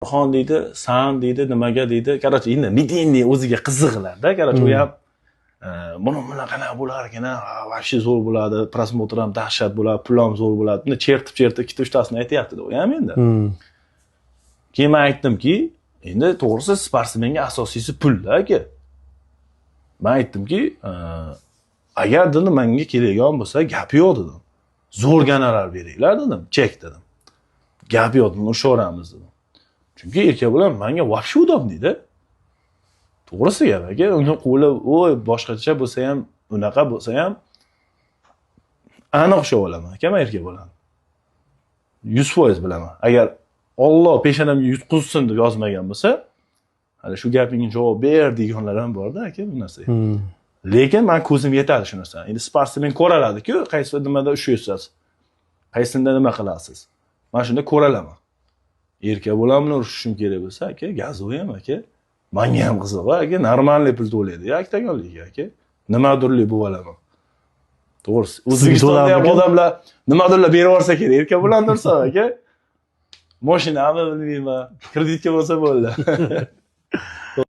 Xon deydi, san deydi, nimaga deydi. Короче, endi mitingni o'ziga qiziqlarda. Короче, u ham buni qanaqa bo'lar ekan, вообще zo'r bo'ladi, prosmotr ham dahshat bo'ladi, pul ham zo'r bo'ladi. Buni chertib ikkita uchtasini aytayapti-da u ham endi. Keyin men aytdimki, endi to'g'risi sportsmenga asosiysi pul-da aka. Men aytdimki, agar dedim menga keladigan bo'lsa, gap yo'q dedim. Zo'r gonorar beringlar dedim, chek dedim. Gap yo'q dedim, urishaveramiz dedim. Chunki erkak bilan menga вообще удобныйda. To'g'risi gap aka, uni qo'li o'y boshqacha bo'lsa ham, unaqa bo'lsa ham aniq o'xshab olaman aka men erkak bilan. 100% bilaman. Agar Alloh peshonamga yutqizsin deb yozmagan bo'lsa, hali shu gapingga javob ber deganlar ham bor-da aka bu narsa. Lekin men ko'zim yetadi shu narsa. Endi sportsmen ko'raladi-ku, qaysi nimada ushlaysiz, qaysida nima qilasiz. Men shunda ko'ralaman. Erkak bilan urishishim kerak bo'lsa, aka, gazoy ham aka. Menga ham qiziq, aka, normalniy pul to'laydi. Yaktagonlik aka. Nimadirlik bo'lib olaman. To'g'risi. O'zbekistonda ham odamlar nimadirlar berib yuborsa kerak, erkak bilan tursa aka. Mashinami bilmayman, kreditga bo'lsa bo'ldi.